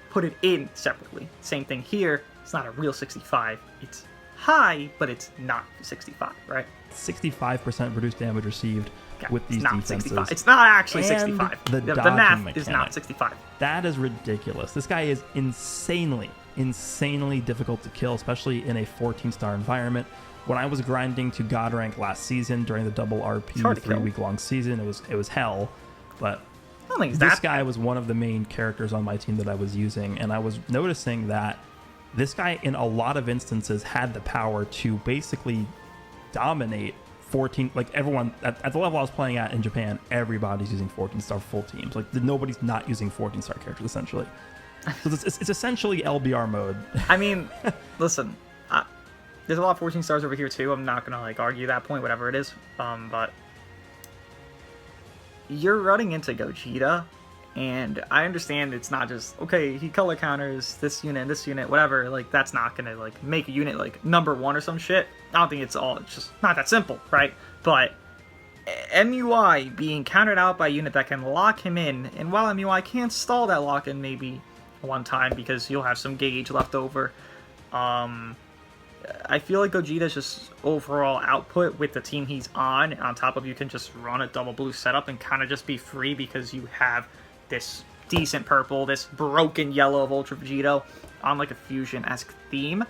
put it in separately. Same thing here. It's not a real 65. It's high, but it's not 65, right? 65% reduced damage received with these defenses. 65. It's not actually 65. The math mechanic is not 65. That is ridiculous. This guy is insanely difficult to kill, especially in a 14-star environment. When I was grinding to God rank last season during the double RP 3-week-long season, it was hell. But this guy was one of the main characters on my team that I was using, and I was noticing that this guy, in a lot of instances, had the power to basically dominate 14. Like everyone at the level I was playing at in Japan, everybody's using 14-star full teams. Like nobody's not using 14-star characters essentially. So it's essentially LBR mode. I mean, listen, there's a lot of 14 stars over here too. I'm not gonna like argue that point, whatever it is. But you're running into Gogeta, and I understand it's not just okay. He color counters this unit, whatever. Like that's not gonna like make a unit like number 1 or some shit. I don't think it's just not that simple, right? But MUI being countered out by a unit that can lock him in, and while MUI can't stall that lock in maybe one time because you'll have some gauge left over. I feel like Gogeta's just overall output with the team he's on top of you can just run a double blue setup and kind of just be free because you have this decent purple, this broken yellow of Ultra Vegito on like a fusion-esque theme.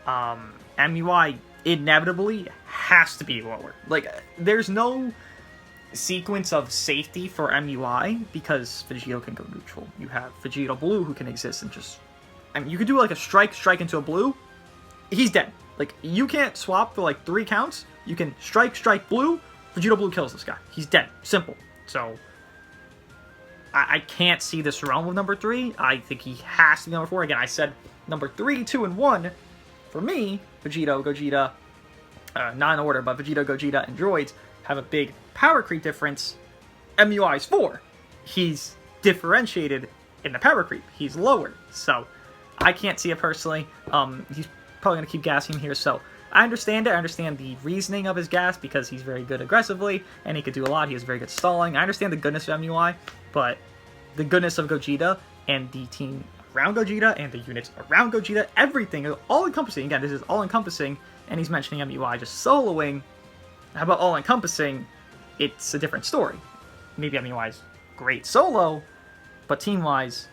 MUI inevitably has to be lower. Like, there's no sequence of safety for MUI because Vegito can go neutral. You have Vegito Blue who can exist and just... I mean, you could do like a strike into a blue. He's dead. Like, you can't swap for like 3 counts. You can strike blue. Vegito Blue kills this guy. He's dead. Simple. So, I can't see this realm with number 3. I think he has to be number 4. Again, I said number 3, 2, and 1. For me, Vegito, Gogeta, not in order, but Vegito, Gogeta, and Droids have a big power creep difference. MUI is 4. He's differentiated in the power creep. He's lower. So, I can't see it personally. He's probably going to keep gassing here, so I understand it. I understand the reasoning of his gas because he's very good aggressively, and he could do a lot. He has very good stalling. I understand the goodness of MUI, but the goodness of Gogeta and the team around Gogeta and the units around Gogeta, everything is all-encompassing. Again, this is all-encompassing, and he's mentioning MUI just soloing. How about all-encompassing? It's a different story. Maybe MUI's great solo, but team-wise,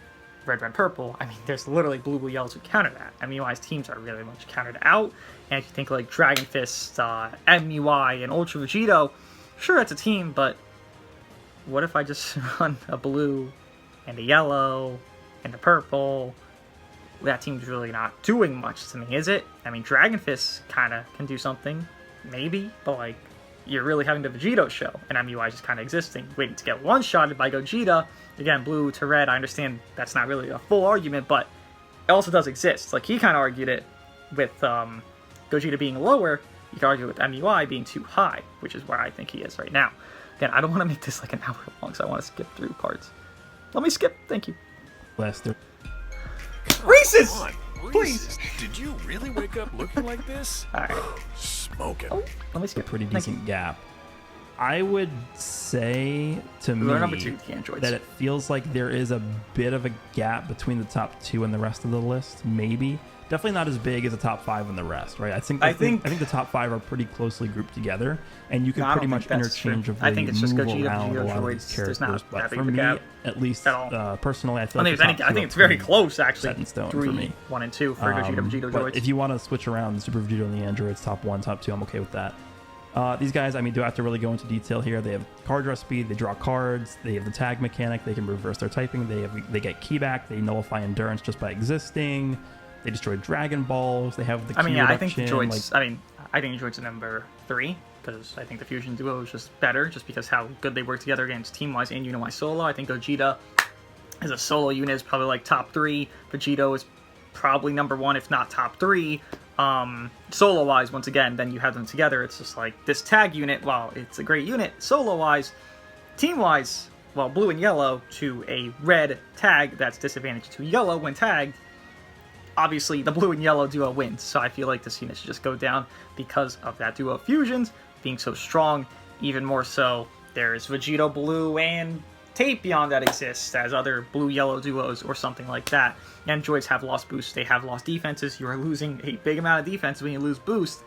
red, purple, I mean, there's literally blue, yellow to counter that. MUI's teams are really much countered out, and if you think like Dragon Fist, MUI, and Ultra Vegito, sure, it's a team, but what if I just run a blue, and a yellow, and a purple? That team's really not doing much to me, is it? I mean, Dragon Fist kind of can do something, maybe, but like, you're really having the Vegito show, and MUI just kind of existing, waiting to get one-shotted by Gogeta. Again, blue to red, I understand that's not really a full argument, but it also does exist. Like, he kind of argued it with Gogeta being lower. You can argue with MUI being too high, which is where I think he is right now. Again, I don't want to make this like an hour long, so I want to skip through parts. Let me skip. Thank you. Lester. Reese's! Please. Did you really wake up looking like this? Alright. Smoking. Oh, let me skip. A pretty decent gap. I would say to me number 2, the androids, that it feels like there is a bit of a gap between the top 2 and the rest of the list. Maybe. Definitely not as big as the top 5 and the rest, right? I think the top 5 are pretty closely grouped together, and you can pretty much interchangeably move around a lot of these characters. But for me, at least personally, I feel like I think it's very close, actually. Set in stone 3, for me. 1, and 2 for Gogeta, Vegito, but Droids. if you want to switch around the Super Vegito and the androids, top 1, top 2, I'm okay with that. These guys, I mean, do I have to really go into detail here? They have card draw speed, they draw cards, they have the tag mechanic, they can reverse their typing, they get keyback, they nullify endurance just by existing, they destroy Dragon Balls, they have the I think the droids, I think droids are number 3, because I think the Fusion Duo is just better, just because how good they work together against team-wise and unit-wise solo. I think Gogeta as a solo unit is probably like top 3, Vegito is probably number 1, if not top 3. Solo-wise, once again, then you have them together, it's just like, this tag unit, while it's a great unit, solo-wise, team-wise, well, blue and yellow to a red tag that's disadvantaged to yellow when tagged, obviously the blue and yellow duo wins, so I feel like this unit should just go down because of that duo of fusions being so strong. Even more so, there's Vegito Blue and Tapion that exists as other blue-yellow duos or something like that. Androids have lost boosts, they have lost defenses. You are losing a big amount of defense when you lose boost.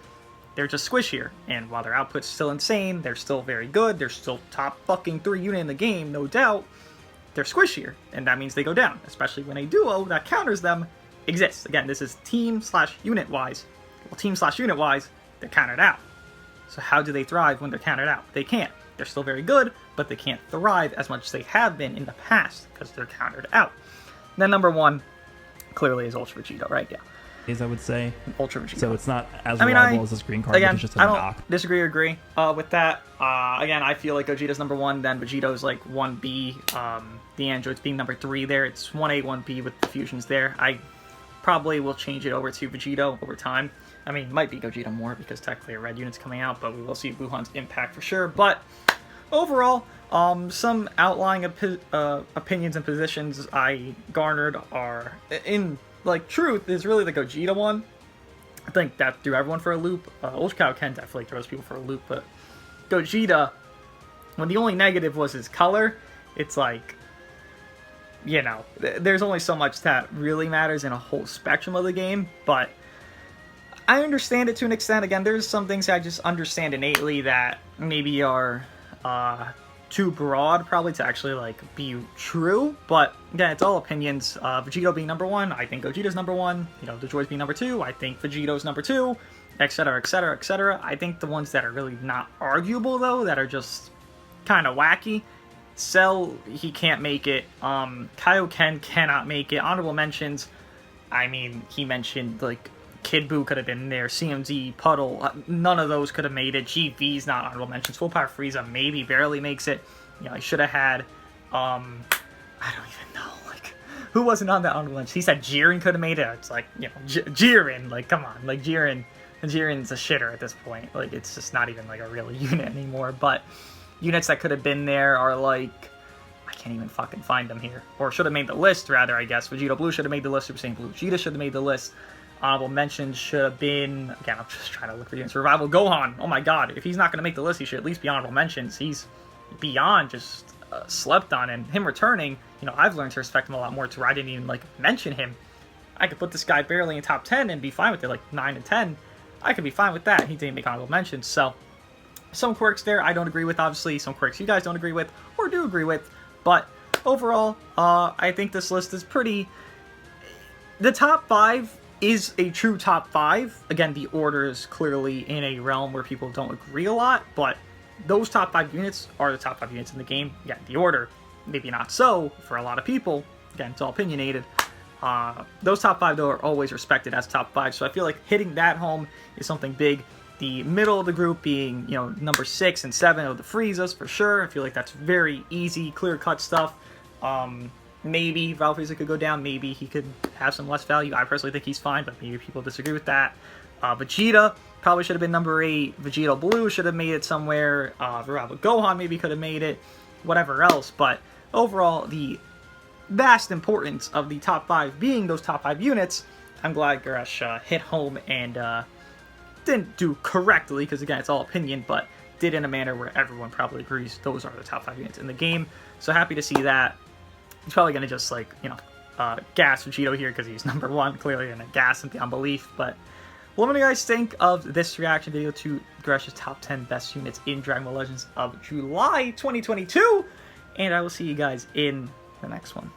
They're just squishier, and while their output's still insane, they're still very good, they're still top fucking 3 unit in the game, no doubt, they're squishier, and that means they go down, especially when a duo that counters them exists. Again, this is team/unit-wise. Well, team/unit-wise, they're countered out. So how do they thrive when they're countered out? They can't. They're still very good, but they can't thrive as much as they have been in the past because they're countered out. And then number 1 clearly is Ultra Vegeta, right? Yeah. I would say Ultra Vegeta. So it's not as reliable as this green card. Again, it's just I don't disagree or agree with that. Again, I feel like Gogeta's number 1, then Vegeto's like 1B. The androids being number 3 there. It's 1A, 1B with the fusions there. I probably will change it over to Vegito over time. I mean, it might be Gogeta more because technically a red unit's coming out, but we will see Wuhan's impact for sure. But overall, some outlying opinions and positions I garnered are in, like, truth is really the Gogeta one. I think that threw everyone for a loop. Ultra Kaioken definitely throws people for a loop, but Gogeta, when the only negative was his color, it's like, you know, there's only so much that really matters in a whole spectrum of the game, but I understand it to an extent. Again, there's some things I just understand innately that maybe are too broad probably to actually like be true, but again, it's all opinions. Vegito being number 1, I think Gogeta's number 1. You know, the droids being number 2, I think Vegito's number 2, etc, etc, etc. I think the ones that are really not arguable though, that are just kind of wacky, Cell, he can't make it. Kaioken cannot make it. Honorable mentions, I mean, he mentioned like Kid Buu could have been there, CMZ, Puddle, none of those could have made it. GV's not honorable mentions. Full Power Frieza maybe barely makes it. You know, I should have had, I don't even know, like, who wasn't on that honorable mention? He said Jiren could have made it. It's like, you know, Jiren, like, come on, like, Jiren's a shitter at this point. Like, it's just not even, like, a real unit anymore, but units that could have been there are, like, I can't even fucking find them here. Or should have made the list, rather, I guess. Vegito Blue should have made the list. Super Saiyan Blue Vegeta should have made the list. Honorable mentions should have been, again, I'm just trying to look for units. Revival Gohan, oh my god, if he's not going to make the list, he should at least be honorable mentions. He's beyond just slept on, and him returning, you know, I've learned to respect him a lot more to where I didn't even, like, mention him. I could put this guy barely in top 10 and be fine with it, like 9 and 10. I could be fine with that. He didn't make honorable mentions, so some quirks there I don't agree with, obviously. Some quirks you guys don't agree with, or do agree with, but overall, I think this list is pretty... The top 5 is a true top 5. Again, the order is clearly in a realm where people don't agree a lot, but those top 5 units are the top 5 units in the game. Yeah, the order, maybe not so for a lot of people. Again, it's all opinionated. Those top 5, though, are always respected as top 5, so I feel like hitting that home is something big. The middle of the group being, you know, number 6 and 7 of the Friezas, for sure. I feel like that's very easy, clear-cut stuff. Maybe Val Frieza could go down. Maybe he could have some less value. I personally think he's fine, but maybe people disagree with that. Vegeta probably should have been number 8. Vegito Blue should have made it somewhere. Revival Gohan maybe could have made it. Whatever else. But overall, the vast importance of the top 5 being those top 5 units, I'm glad Goreshs hit home and didn't do correctly, because again, it's all opinion, but did in a manner where everyone probably agrees those are the top 5 units in the game. So happy to see that. He's probably going to just, like, you know, gas Vegito here because he's number 1, clearly, and gas him beyond belief. But what do you guys think of this reaction video to Goreshs' top 10 best units in Dragon Ball Legends of July 2022? And I will see you guys in the next one.